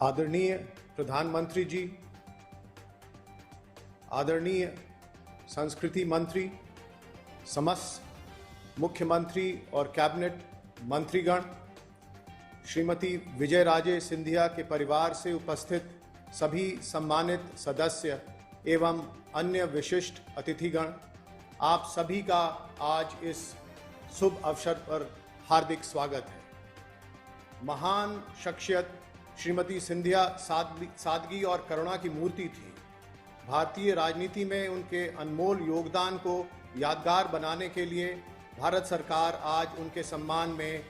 आदरणीय प्रधानमंत्री जी, आदरणीय संस्कृति मंत्री, समस्त मुख्यमंत्री और कैबिनेट मंत्रीगण, श्रीमती विजय राजे सिंधिया के परिवार से उपस्थित सभी सम्मानित सदस्य एवं अन्य विशिष्ट अतिथिगण, आप सभी का आज इस शुभ अवसर पर हार्दिक स्वागत है। महान शख्सियत श्रीमती सिंधिया सादगी और करुणा की मूर्ति थी। भारतीय राजनीति में उनके अनमोल योगदान को यादगार बनाने के लिए भारत सरकार आज उनके सम्मान में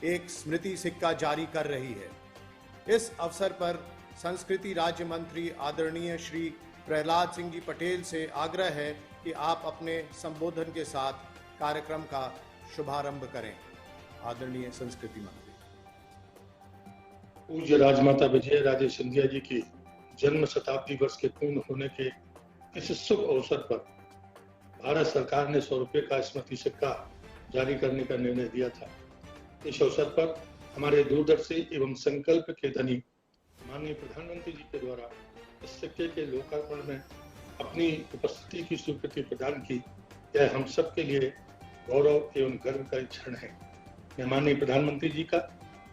एक स्मृति सिक्का जारी कर रही है। इस अवसर पर संस्कृति राज्य मंत्री आदरणीय श्री प्रहलाद सिंह जी पटेल से आग्रह है कि आप अपने संबोधन के साथ कार्यक्रम का शुभारंभ करें। आदरणीय संस्कृति मंत्री। पूज्य राजमाता विजय राजे सिंधिया जी की जन्म शताब्दी वर्ष के पूर्ण होने के इस शुभ अवसर पर भारत सरकार ने 100 रुपये का स्मृति सिक्का जारी करने का निर्णय दिया था। इस अवसर पर हमारे दूरदर्शी एवं संकल्प के धनी माननीय प्रधानमंत्री जी के द्वारा इस सिक्के के लोकार्पण में अपनी उपस्थिति की स्वीकृति प्रदान की, यह हम सब के लिए गौरव एवं गर्व का क्षण है। मैं माननीय प्रधानमंत्री जी का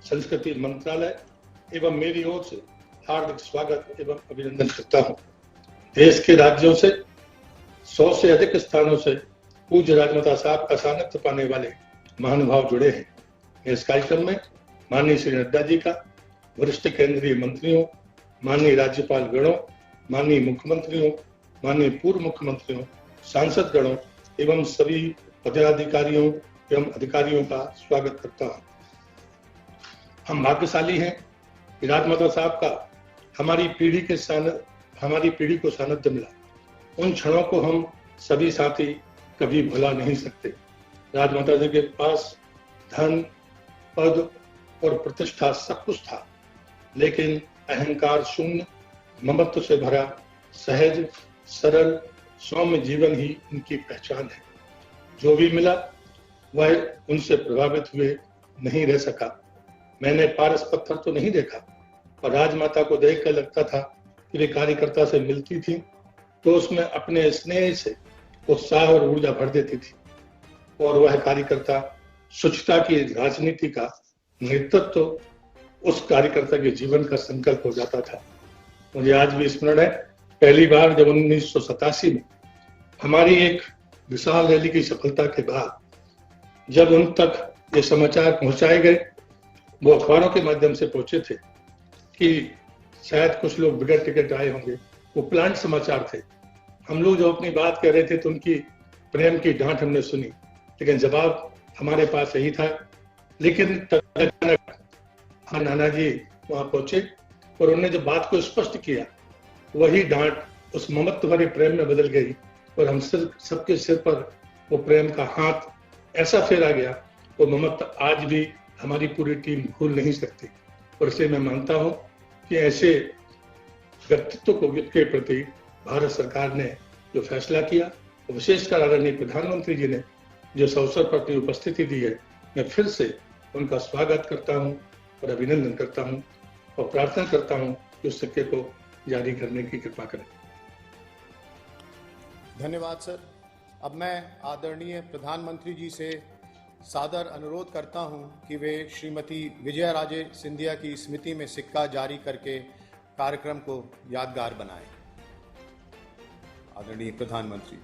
संस्कृति मंत्रालय एवं मेरी ओर से हार्दिक स्वागत एवं अभिनंदन करता हूँ। देश के राज्यों से 100 से अधिक स्थानों से पूज्य राजमाता साहब का सानिध्य पाने वाले महानुभाव जुड़े हैं। इस कार्यक्रम में माननीय श्री नड्डा जी का, वरिष्ठ केंद्रीय मंत्रियों, माननीय राज्यपाल गणों, माननीय मुख्यमंत्रियों, माननीय पूर्व मुख्यमंत्रियों, सांसद गणों एवं सभी पदाधिकारियों एवं अधिकारियों का स्वागत करता हूँ। हम भाग्यशाली हैं कि राजमाता साहब का हमारी पीढ़ी को सानिध्य मिला। उन क्षणों को हम सभी साथी कभी भुला नहीं सकते। राजमाता जी के पास धन, पद और प्रतिष्ठा सब कुछ था, लेकिन अहंकार शून्य, ममत्व से भरा, सहज, सरल, सौम्य जीवन ही उनकी पहचान है। जो भी मिला वह उनसे प्रभावित हुए नहीं रह सका। मैंने पारस पत्थर तो नहीं देखा, पर राजमाता को देखकर लगता था कि वे कार्यकर्ता से मिलती थी तो उसमें अपने स्नेह से उत्साह और ऊर्जा भर देती थी, और वह कार्यकर्ता स्वच्छता की राजनीति का नेतृत्व उस कार्यकर्ता के जीवन का संकल्प हो जाता था। मुझे आज भी स्मरण है, पहली बार जब 1987 में हमारी एक विशाल रैली की सफलता के बाद जब उन तक ये समाचार पहुंचाए गए, वो अखबारों के माध्यम से पहुंचे थे कि शायद कुछ लोग बिगड़ टिकट आए होंगे, वो प्लांट समाचार थे। हम लोग जो अपनी बात कह रहे थे तो उनकी प्रेम की डांट हमने सुनी, लेकिन जवाब हमारे पास यही था। लेकिन अचानक नाना जी वहां पहुंचे और उन्होंने जब बात को स्पष्ट किया, वही डांट उस ममत्व भरे प्रेम में बदल गई और हम सबके सिर पर वो प्रेम का हाथ ऐसा फेरा गया, वो ममत्व आज भी हमारी पूरी टीम भूल नहीं सकती। और इसलिए मैं मानता हूं कि ऐसे व्यक्तित्व को के प्रति भारत सरकार ने जो फैसला किया, और विशेषकर आदरणीय प्रधानमंत्री जी ने जो इस अवसर पर अपनी उपस्थिति दी है, मैं फिर से उनका स्वागत करता हूं और अभिनंदन करता हूं और प्रार्थना करता हूं कि उस सिक्के को जारी करने की कृपा करें। धन्यवाद सर। अब मैं आदरणीय प्रधानमंत्री जी से सादर अनुरोध करता हूं कि वे श्रीमती विजया राजे सिंधिया की स्मृति में सिक्का जारी करके कार्यक्रम को यादगार बनाएं। आदरणीय प्रधानमंत्री।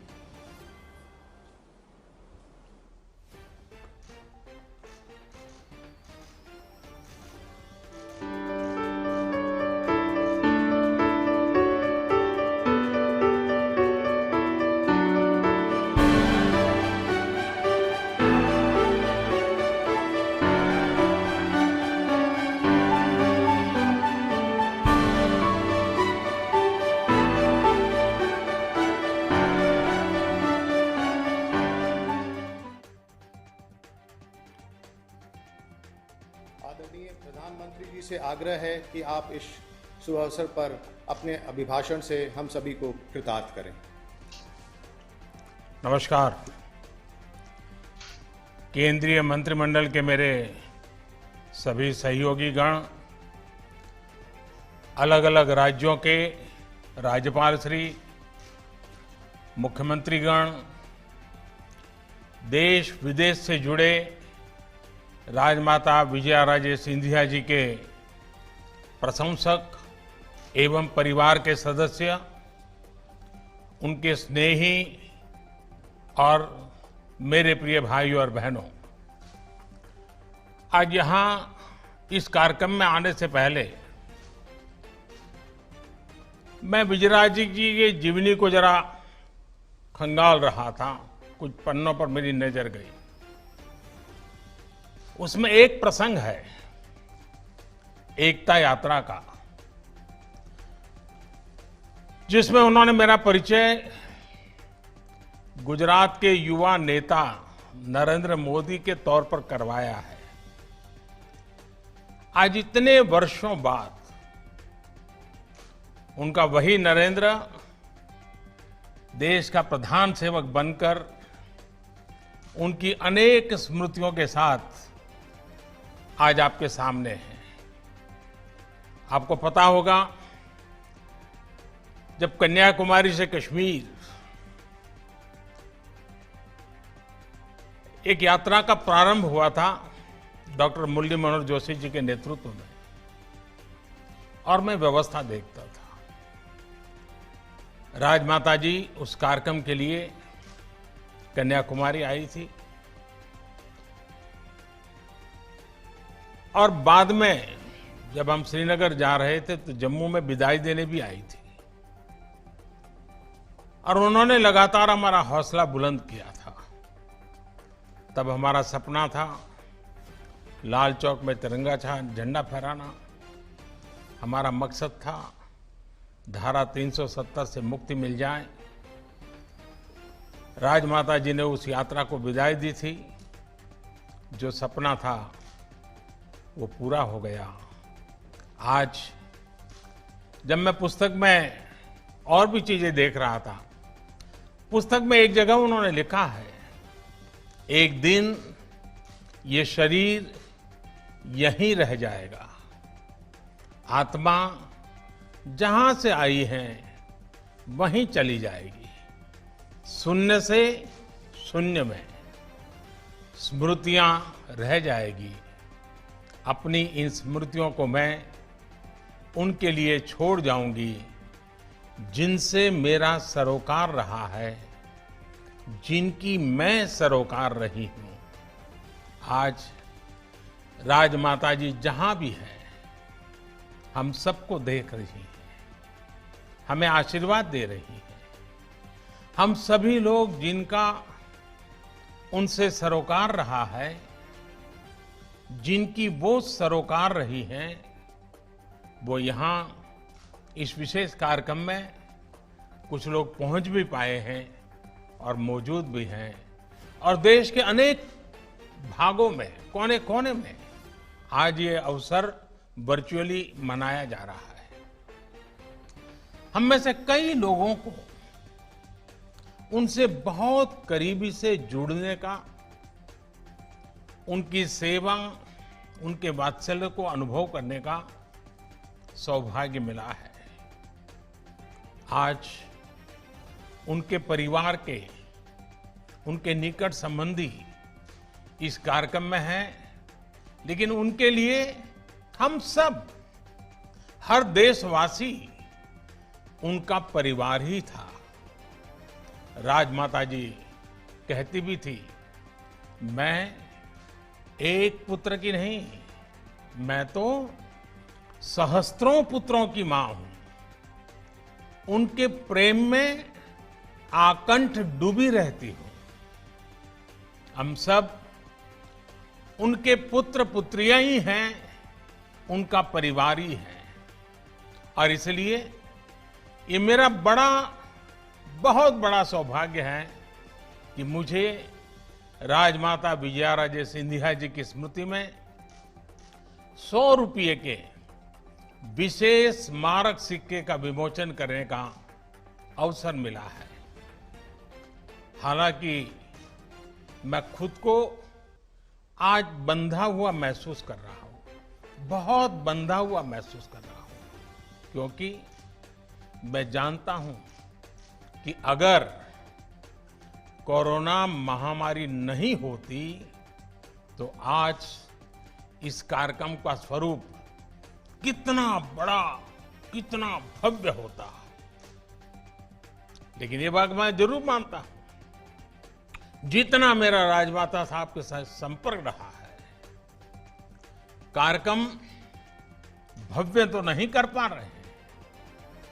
आदरणीय प्रधानमंत्री जी से आग्रह है कि आप इस शुभ अवसर पर अपने अभिभाषण से हम सभी को कृतार्थ करें। नमस्कार। केंद्रीय मंत्रिमंडल के मेरे सभी सहयोगी गण, अलग अलग राज्यों के राज्यपाल श्री, मुख्यमंत्रीगण, देश विदेश से जुड़े राजमाता विजयाराजे सिंधिया जी के प्रशंसक एवं परिवार के सदस्य, उनके स्नेही और मेरे प्रिय भाइयों और बहनों, आज यहां इस कार्यक्रम में आने से पहले मैं विजयराजे जी के जीवनी को जरा खंगाल रहा था। कुछ पन्नों पर मेरी नजर गई। उसमें एक प्रसंग है एकता यात्रा का, जिसमें उन्होंने मेरा परिचय गुजरात के युवा नेता नरेंद्र मोदी के तौर पर करवाया है। आज इतने वर्षों बाद उनका वही नरेंद्र देश का प्रधान सेवक बनकर उनकी अनेक स्मृतियों के साथ आज आपके सामने है। आपको पता होगा, जब कन्याकुमारी से कश्मीर एक यात्रा का प्रारंभ हुआ था डॉक्टर मुरली मनोहर जोशी जी के नेतृत्व में, और मैं व्यवस्था देखता था। राजमाता जी उस कार्यक्रम के लिए कन्याकुमारी आई थी और बाद में जब हम श्रीनगर जा रहे थे तो जम्मू में विदाई देने भी आई थी, और उन्होंने लगातार हमारा हौसला बुलंद किया था। तब हमारा सपना था लाल चौक में तिरंगा झंडा फहराना। हमारा मकसद था धारा 370 से मुक्ति मिल जाए। राजमाता जी ने उस यात्रा को विदाई दी थी। जो सपना था वो पूरा हो गया। आज जब मैं पुस्तक में और भी चीजें देख रहा था, पुस्तक में एक जगह उन्होंने लिखा है, एक दिन ये शरीर यहीं रह जाएगा, आत्मा जहां से आई है वहीं चली जाएगी। शून्य से शून्य में स्मृतियां रह जाएगी। अपनी इन स्मृतियों को मैं उनके लिए छोड़ जाऊंगी जिनसे मेरा सरोकार रहा है, जिनकी मैं सरोकार रही हूं। आज राजमाता जी जहां भी है, हम सबको देख रही हैं, हमें आशीर्वाद दे रही है। हम सभी लोग जिनका उनसे सरोकार रहा है, जिनकी वो सरोकार रही हैं, वो यहाँ इस विशेष कार्यक्रम में कुछ लोग पहुंच भी पाए हैं और मौजूद भी हैं, और देश के अनेक भागों में, कोने कोने में आज ये अवसर वर्चुअली मनाया जा रहा है। हम में से कई लोगों को उनसे बहुत करीबी से जुड़ने का, उनकी सेवा, उनके वात्सल्य को अनुभव करने का सौभाग्य मिला है। आज उनके परिवार के, उनके निकट संबंधी इस कार्यक्रम में हैं, लेकिन उनके लिए हम सब, हर देशवासी उनका परिवार ही था। राजमाता जी कहती भी थी, मैं एक पुत्र की नहीं, मैं तो सहस्त्रों पुत्रों की मां हूं। उनके प्रेम में आकंठ डूबी रहती हूं। हम सब उनके पुत्र पुत्रियां ही हैं, उनका परिवार ही है। और इसलिए ये मेरा बहुत बड़ा सौभाग्य है कि मुझे राजमाता विजयाराजे सिंधिया जी की स्मृति में 100 रुपये के विशेष स्मारक सिक्के का विमोचन करने का अवसर मिला है। हालांकि मैं खुद को आज बंधा हुआ महसूस कर रहा हूं, बहुत बंधा हुआ महसूस कर रहा हूं। क्योंकि मैं जानता हूं कि अगर कोरोना महामारी नहीं होती तो आज इस कार्यक्रम का स्वरूप कितना बड़ा, कितना भव्य होता। लेकिन ये बात मैं जरूर मानता हूं, जितना मेरा राजमाता साहब के साथ संपर्क रहा है, कार्यक्रम भव्य तो नहीं कर पा रहे हैं,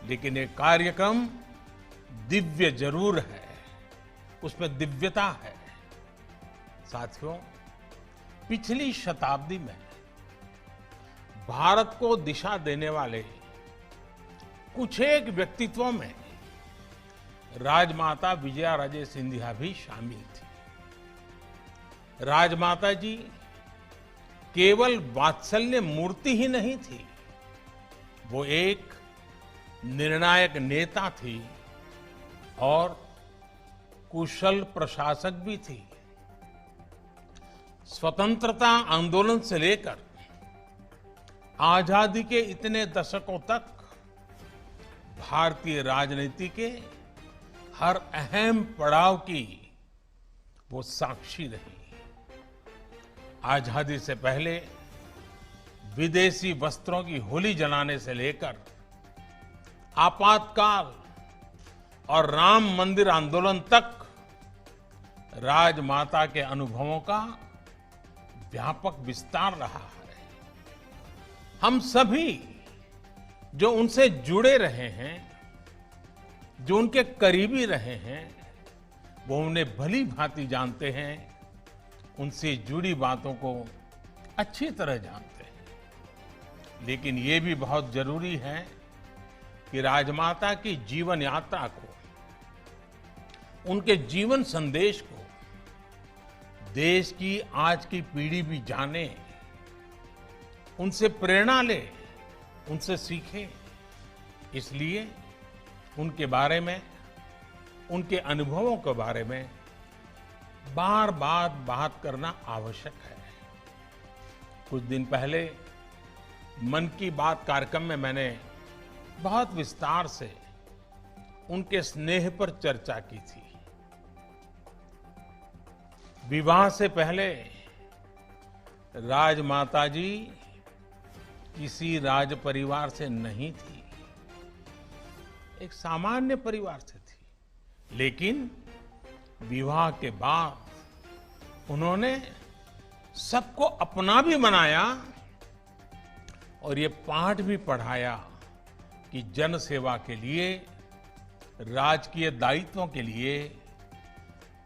लेकिन ये कार्यक्रम दिव्य जरूर है, उसमें दिव्यता है। साथियों, पिछली शताब्दी में भारत को दिशा देने वाले कुछ एक व्यक्तित्वों में राजमाता विजयाराजे सिंधिया भी शामिल थी। राजमाता जी केवल वात्सल्य मूर्ति ही नहीं थी, वो एक निर्णायक नेता थी और कुशल प्रशासक भी थी। स्वतंत्रता आंदोलन से लेकर आजादी के इतने दशकों तक भारतीय राजनीति के हर अहम पड़ाव की वो साक्षी रही। आजादी से पहले विदेशी वस्त्रों की होली जलाने से लेकर आपातकाल और राम मंदिर आंदोलन तक राजमाता के अनुभवों का व्यापक विस्तार रहा है। हम सभी जो उनसे जुड़े रहे हैं, जो उनके करीबी रहे हैं, वो उन्हें भली भांति जानते हैं, उनसे जुड़ी बातों को अच्छी तरह जानते हैं। लेकिन ये भी बहुत जरूरी है कि राजमाता की जीवन यात्रा को, उनके जीवन संदेश को देश की आज की पीढ़ी भी जाने, उनसे प्रेरणा ले, उनसे सीखे। इसलिए उनके बारे में, उनके अनुभवों के बारे में बार बार बात करना आवश्यक है। कुछ दिन पहले मन की बात कार्यक्रम में मैंने बहुत विस्तार से उनके स्नेह पर चर्चा की थी। विवाह से पहले राजमाता जी किसी राज परिवार से नहीं थी, एक सामान्य परिवार से थी। लेकिन विवाह के बाद उन्होंने सबको अपना भी बनाया और ये पाठ भी पढ़ाया कि जन सेवा के लिए, राजकीय दायित्वों के लिए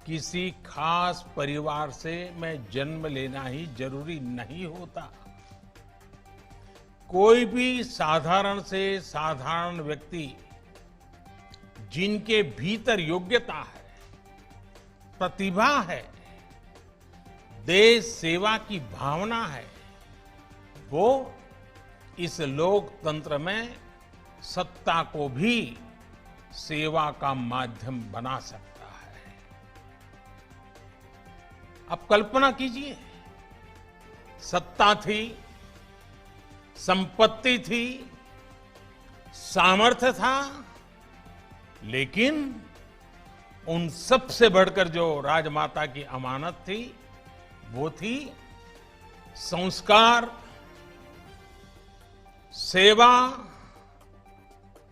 किसी खास परिवार से मैं जन्म लेना ही जरूरी नहीं होता। कोई भी साधारण से साधारण व्यक्ति जिनके भीतर योग्यता है, प्रतिभा है, देश सेवा की भावना है, वो इस लोकतंत्र में सत्ता को भी सेवा का माध्यम बना सकता है। अब कल्पना कीजिए, सत्ता थी, संपत्ति थी, सामर्थ्य था, लेकिन उन सब से बढ़कर जो राजमाता की अमानत थी, वो थी संस्कार, सेवा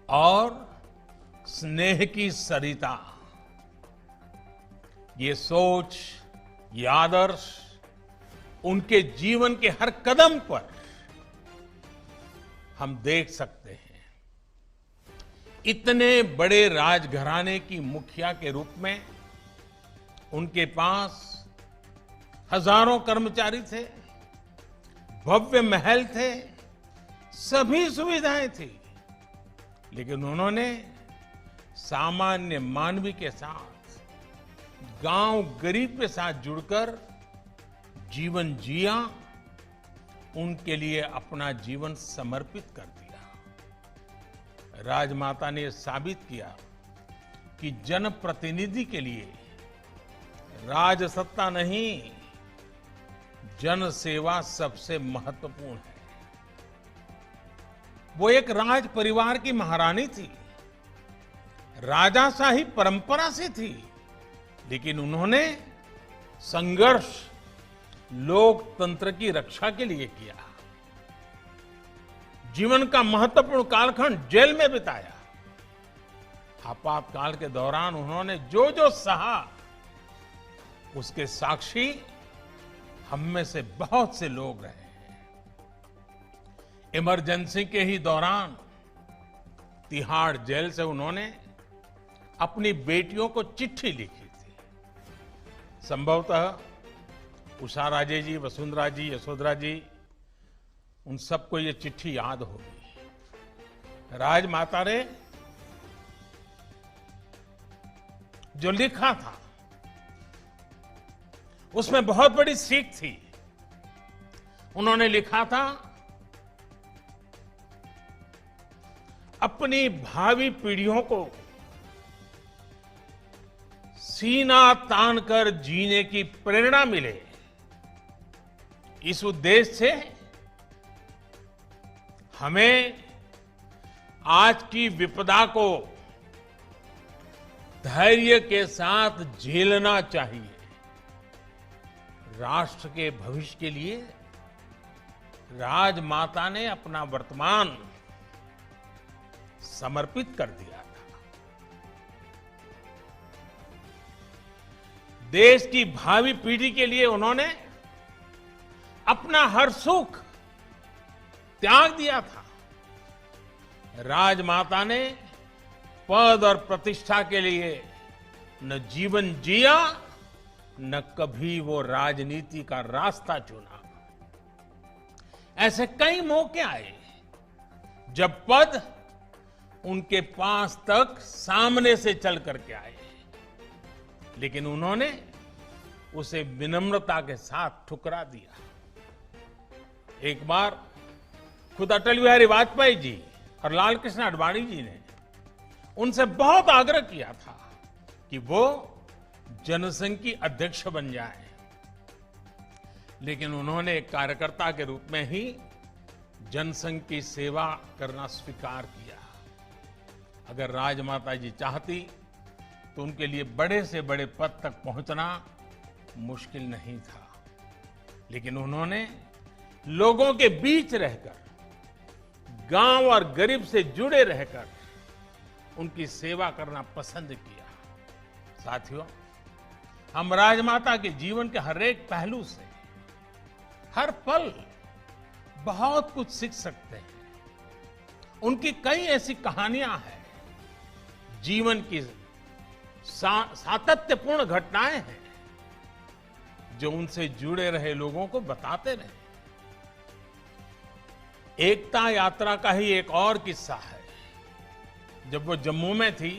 और स्नेह की सरिता। ये सोच, ये आदर्श उनके जीवन के हर कदम पर हम देख सकते हैं। इतने बड़े राजघराने की मुखिया के रूप में उनके पास हजारों कर्मचारी थे, भव्य महल थे, सभी सुविधाएं थी, लेकिन उन्होंने सामान्य मानवी के साथ, गांव गरीब के साथ जुड़कर जीवन जिया, उनके लिए अपना जीवन समर्पित कर दिया। राजमाता ने साबित किया कि जनप्रतिनिधि के लिए राजसत्ता नहीं, जन सेवा सबसे महत्वपूर्ण है। वो एक राज परिवार की महारानी थी, राजाशाही परंपरा से थी, लेकिन उन्होंने संघर्ष लोकतंत्र की रक्षा के लिए किया। जीवन का महत्वपूर्ण कालखंड जेल में बिताया। आपातकाल के दौरान उन्होंने जो जो सहा, उसके साक्षी हम में से बहुत से लोग रहे हैं। इमरजेंसी के ही दौरान तिहाड़ जेल से उन्होंने अपनी बेटियों को चिट्ठी लिखी थी। संभवतः उषा राजे जी, वसुंधरा जी, यशोधरा जी, उन सबको ये चिट्ठी याद होगी। राजमाता ने जो लिखा था उसमें बहुत बड़ी सीख थी। उन्होंने लिखा था, अपनी भावी पीढ़ियों को सीना तान कर जीने की प्रेरणा मिले, इस उद्देश्य से हमें आज की विपदा को धैर्य के साथ झेलना चाहिए। राष्ट्र के भविष्य के लिए राजमाता ने अपना वर्तमान समर्पित कर दिया था। देश की भावी पीढ़ी के लिए उन्होंने अपना हर सुख त्याग दिया था। राजमाता ने पद और प्रतिष्ठा के लिए न जीवन जिया, न कभी वो राजनीति का रास्ता चुना। ऐसे कई मौके आए जब पद उनके पास तक सामने से चल करके आए, लेकिन उन्होंने उसे विनम्रता के साथ ठुकरा दिया। एक बार खुद अटल बिहारी वाजपेयी जी और लाल कृष्ण आडवाणी जी ने उनसे बहुत आग्रह किया था कि वो जनसंघ की अध्यक्ष बन जाए, लेकिन उन्होंने एक कार्यकर्ता के रूप में ही जनसंघ की सेवा करना स्वीकार किया। अगर राजमाता जी चाहती तो उनके लिए बड़े से बड़े पद तक पहुंचना मुश्किल नहीं था, लेकिन उन्होंने लोगों के बीच रहकर, गांव और गरीब से जुड़े रहकर उनकी सेवा करना पसंद किया। साथियों, हम राजमाता के जीवन के हर एक पहलू से, हर पल बहुत कुछ सीख सकते हैं। उनकी कई ऐसी कहानियां हैं, जीवन की सातत्यपूर्ण घटनाएं हैं जो उनसे जुड़े रहे लोगों को बताते रहे। एकता यात्रा का ही एक और किस्सा है। जब वो जम्मू में थी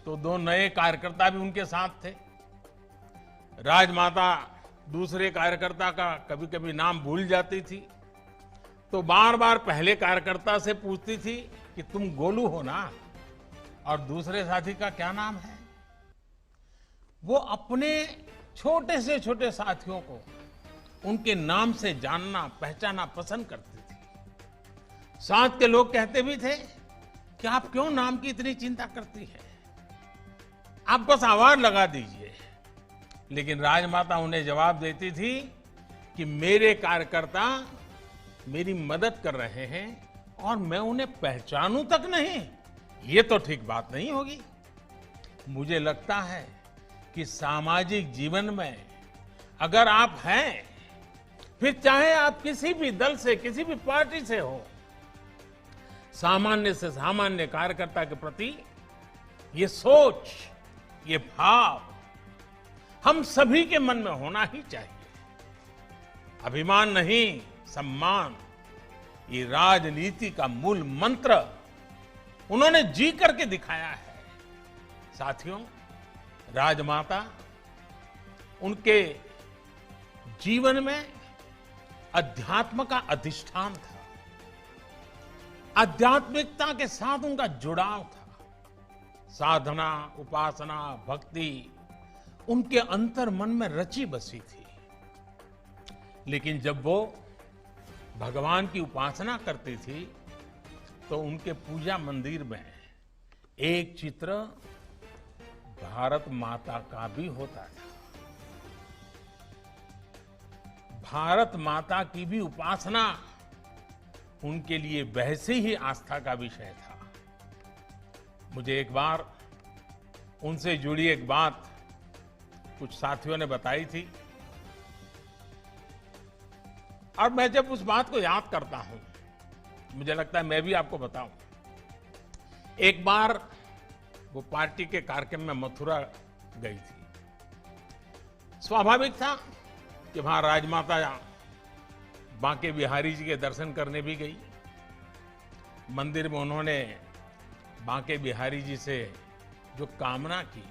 तो दो नए कार्यकर्ता भी उनके साथ थे। राजमाता दूसरे कार्यकर्ता का कभी कभी नाम भूल जाती थी, तो बार बार पहले कार्यकर्ता से पूछती थी कि तुम गोलू हो ना, और दूसरे साथी का क्या नाम है। वो अपने छोटे से छोटे साथियों को उनके नाम से जानना, पहचानना पसंद करती थी। साथ के लोग कहते भी थे कि आप क्यों नाम की इतनी चिंता करती है, आप बस आवाज लगा दीजिए। लेकिन राजमाता उन्हें जवाब देती थी कि मेरे कार्यकर्ता मेरी मदद कर रहे हैं और मैं उन्हें पहचानूं तक नहीं, ये तो ठीक बात नहीं होगी। मुझे लगता है कि सामाजिक जीवन में अगर आप हैं, फिर चाहे आप किसी भी दल से, किसी भी पार्टी से हो, सामान्य से सामान्य कार्यकर्ता के प्रति ये सोच, ये भाव हम सभी के मन में होना ही चाहिए। अभिमान नहीं, सम्मान, ये राजनीति का मूल मंत्र उन्होंने जी करके दिखाया है। साथियों, राजमाता, उनके जीवन में अध्यात्म का अधिष्ठान था। आध्यात्मिकता के साथ उनका जुड़ाव था। साधना, उपासना, भक्ति उनके अंतर मन में रची बसी थी। लेकिन जब वो भगवान की उपासना करती थी तो उनके पूजा मंदिर में एक चित्र भारत माता का भी होता था। भारत माता की भी उपासना उनके लिए वैसे ही आस्था का विषय था। मुझे एक बार उनसे जुड़ी एक बात कुछ साथियों ने बताई थी और मैं जब उस बात को याद करता हूं, मुझे लगता है मैं भी आपको बताऊं। एक बार वो पार्टी के कार्यक्रम में मथुरा गई थी। स्वाभाविक था कि वहां राजमाता बांके बिहारी जी के दर्शन करने भी गई। मंदिर में उन्होंने बांके बिहारी जी से जो कामना की,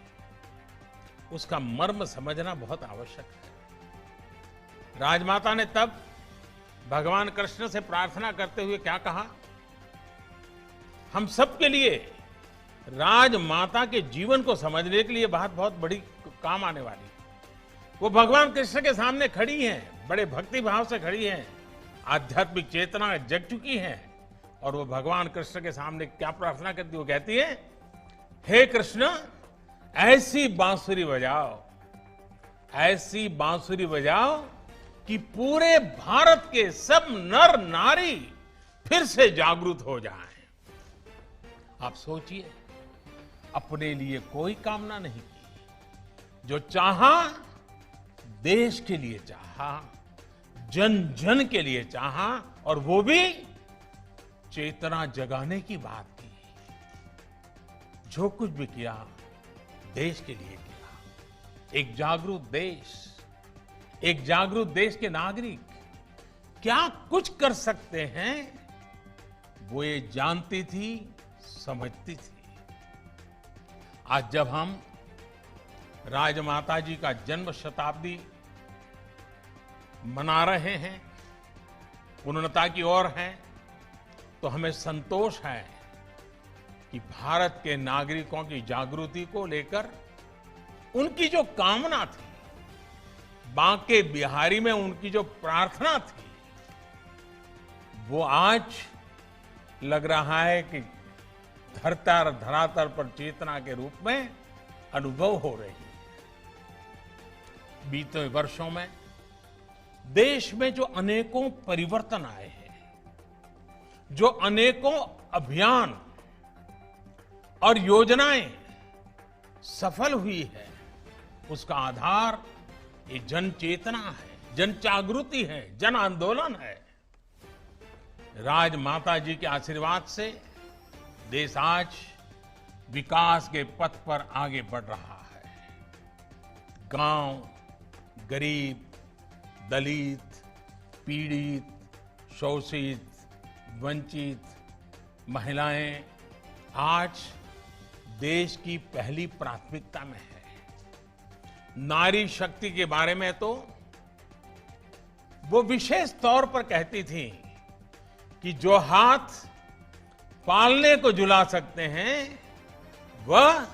उसका मर्म समझना बहुत आवश्यक है। राजमाता ने तब भगवान कृष्ण से प्रार्थना करते हुए क्या कहा? हम सबके लिए राजमाता के जीवन को समझने के लिए बात बहुत बड़ी काम आने वाली। वो भगवान कृष्ण के सामने खड़ी हैं, बड़े भक्ति भाव से खड़ी हैं, आध्यात्मिक चेतना जग चुकी है और वो भगवान कृष्ण के सामने क्या प्रार्थना करती? वो कहती है, हे कृष्ण, ऐसी बांसुरी बजाओ, ऐसी बांसुरी बजाओ कि पूरे भारत के सब नर नारी फिर से जागरूक हो जाएं। आप सोचिए, अपने लिए कोई कामना नहीं की, जो चाहा देश के लिए चाहा, जन जन के लिए चाहा, और वो भी चेतना जगाने की बात की। जो कुछ भी किया देश के लिए किया। एक जागरूक देश के नागरिक क्या कुछ कर सकते हैं, वो ये जानती थी, समझती थी। आज जब हम राजमाता जी का जन्म शताब्दी मना रहे हैं, पूर्णता की ओर हैं, तो हमें संतोष है कि भारत के नागरिकों की जागृति को लेकर उनकी जो कामना थी, बांके बिहारी में उनकी जो प्रार्थना थी, वो आज लग रहा है कि धरातल पर चेतना के रूप में अनुभव हो रही है। बीते वर्षों में देश में जो अनेकों परिवर्तन आए हैं, जो अनेकों अभियान और योजनाएं सफल हुई है, उसका आधार ये जन चेतना है, जन जागृति है, जन आंदोलन है। राजमाता जी के आशीर्वाद से देश आज विकास के पथ पर आगे बढ़ रहा है। गांव, गरीब, दलित, पीड़ित, शोषित, वंचित, महिलाएं आज देश की पहली प्राथमिकता में है। नारी शक्ति के बारे में तो वो विशेष तौर पर कहती थी कि जो हाथ पालने को झुला सकते हैं, वह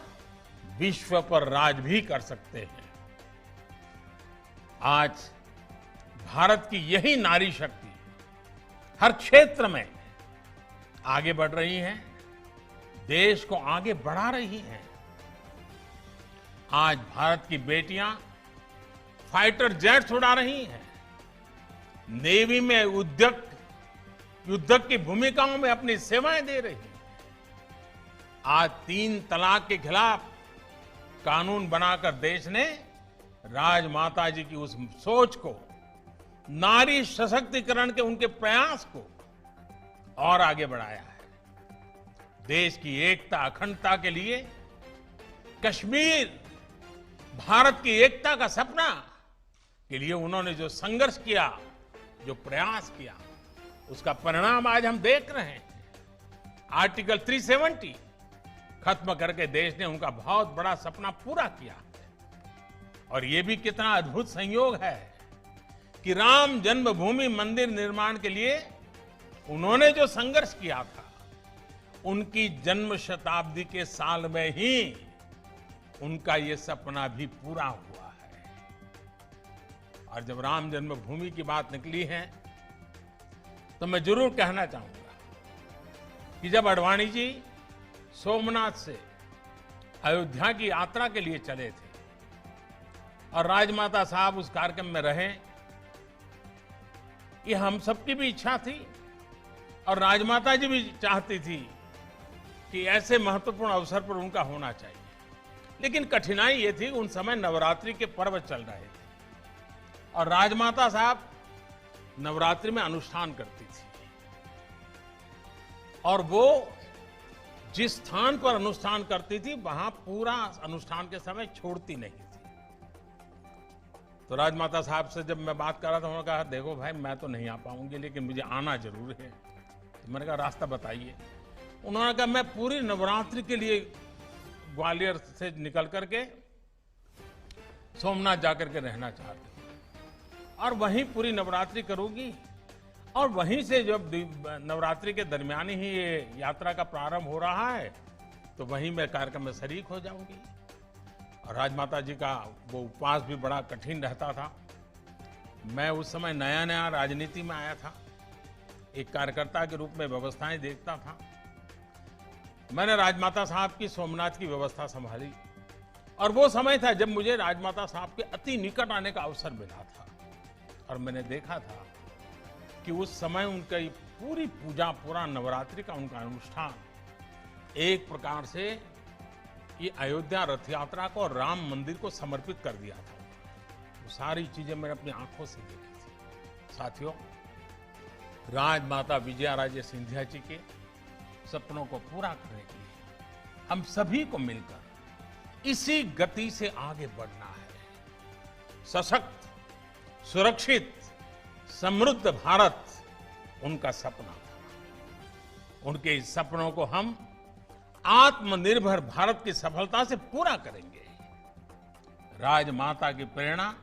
विश्व पर राज भी कर सकते हैं। आज भारत की यही नारी शक्ति हर क्षेत्र में आगे बढ़ रही है, देश को आगे बढ़ा रही हैं। आज भारत की बेटियां फाइटर जेट्स उड़ा रही हैं, नेवी में युद्ध की भूमिकाओं में अपनी सेवाएं दे रही हैं। आज 3 तलाक के खिलाफ कानून बनाकर देश ने राजमाता जी की उस सोच को, नारी सशक्तिकरण के उनके प्रयास को और आगे बढ़ाया है। देश की एकता, अखंडता के लिए कश्मीर, भारत की एकता का सपना के लिए उन्होंने जो संघर्ष किया, जो प्रयास किया, उसका परिणाम आज हम देख रहे हैं। आर्टिकल 370 खत्म करके देश ने उनका बहुत बड़ा सपना पूरा किया। और यह भी कितना अद्भुत संयोग है कि राम जन्मभूमि मंदिर निर्माण के लिए उन्होंने जो संघर्ष किया था, उनकी जन्म शताब्दी के साल में ही उनका ये सपना भी पूरा हुआ है। और जब राम जन्मभूमि की बात निकली है, तो मैं जरूर कहना चाहूंगा कि जब अडवाणी जी सोमनाथ से अयोध्या की यात्रा के लिए चले थे और राजमाता साहब उस कार्यक्रम में रहे, ये हम सबकी भी इच्छा थी और राजमाता जी भी चाहती थी कि ऐसे महत्वपूर्ण अवसर पर उनका होना चाहिए। लेकिन कठिनाई ये थी, उन समय नवरात्रि के पर्व चल रहे थे और राजमाता साहब नवरात्रि में अनुष्ठान करती थी और वो जिस स्थान पर अनुष्ठान करती थी वहां पूरा अनुष्ठान के समय छोड़ती नहीं थी। तो राजमाता साहब से जब मैं बात कर रहा था, उन्होंने कहा देखो भाई मैं तो नहीं आ पाऊंगी लेकिन मुझे आना जरूर है। तो मैंने कहा रास्ता बताइए। उन्होंने कहा मैं पूरी नवरात्रि के लिए ग्वालियर से निकल करके सोमनाथ जाकर के रहना चाहती हूँ और वहीं पूरी नवरात्रि करूंगी और वहीं से जब नवरात्रि के दरमियान ही ये यात्रा का प्रारंभ हो रहा है तो वहीं मैं कार्यक्रम में शरीक हो जाऊंगी। और राजमाता जी का वो उपवास भी बड़ा कठिन रहता था। मैं उस समय नया नया राजनीति में आया था, एक कार्यकर्ता के रूप में व्यवस्थाएं देखता था। मैंने राजमाता साहब की सोमनाथ की व्यवस्था संभाली और वो समय था जब मुझे राजमाता साहब के अति निकट आने का अवसर मिला था और मैंने देखा था कि उस समय उनका पूरी पूजा, पूरा नवरात्रि का उनका अनुष्ठान एक प्रकार से ये अयोध्या रथ यात्रा को और राम मंदिर को समर्पित कर दिया था। वो सारी चीजें मैंने अपनी आंखों से देखी थी। साथियों, राजमाता विजया राजे सिंधिया जी के सपनों को पूरा करने के लिए हम सभी को मिलकर इसी गति से आगे बढ़ना है। सशक्त, सुरक्षित, समृद्ध भारत उनका सपना था। उनके इस सपनों को हम आत्मनिर्भर भारत की सफलता से पूरा करेंगे। राजमाता की प्रेरणा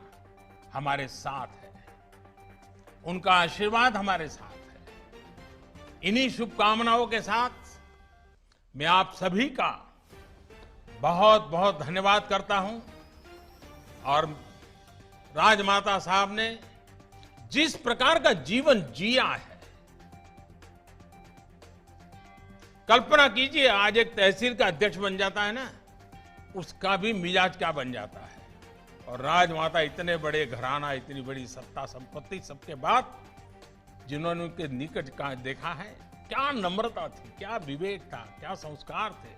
हमारे साथ है, उनका आशीर्वाद हमारे साथ है। इन्हीं शुभकामनाओं के साथ मैं आप सभी का बहुत बहुत धन्यवाद करता हूं और राजमाता साहब ने जिस प्रकार का जीवन जिया है, कल्पना कीजिए आज एक तहसील का अध्यक्ष बन जाता है ना, उसका भी मिजाज क्या बन जाता है। और राजमाता इतने बड़े घराना, इतनी बड़ी सत्ता संपत्ति सबके बाद जिन्होंने उनके निकट का देखा है, क्या नम्रता थी, क्या विवेक था, क्या संस्कार थे,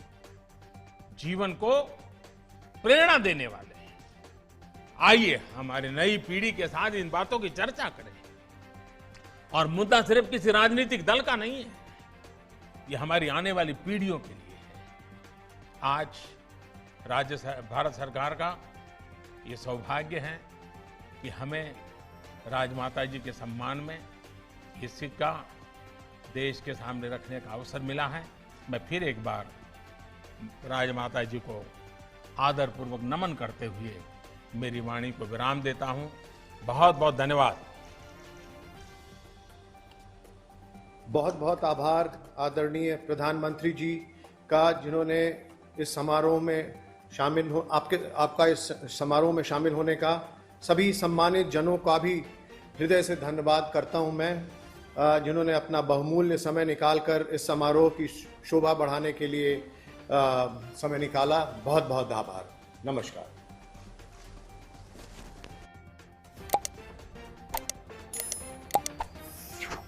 जीवन को प्रेरणा देने वाले। आइए हमारी नई पीढ़ी के साथ इन बातों की चर्चा करें। और मुद्दा सिर्फ किसी राजनीतिक दल का नहीं है, ये हमारी आने वाली पीढ़ियों के लिए है। आज भारत सरकार का ये सौभाग्य है कि हमें राजमाता जी के सम्मान में ये सिक्का देश के सामने रखने का अवसर मिला है। मैं फिर एक बार राजमाता जी को आदरपूर्वक नमन करते हुए मेरी वाणी को विराम देता हूं। बहुत बहुत धन्यवाद। बहुत बहुत आभार आदरणीय प्रधानमंत्री जी का, जिन्होंने इस समारोह में आपका इस समारोह में शामिल होने का। सभी सम्मानित जनों का भी हृदय से धन्यवाद करता हूं मैं, जिन्होंने अपना बहुमूल्य समय निकालकर इस समारोह की शोभा बढ़ाने के लिए समय निकाला। बहुत बहुत आभार। नमस्कार।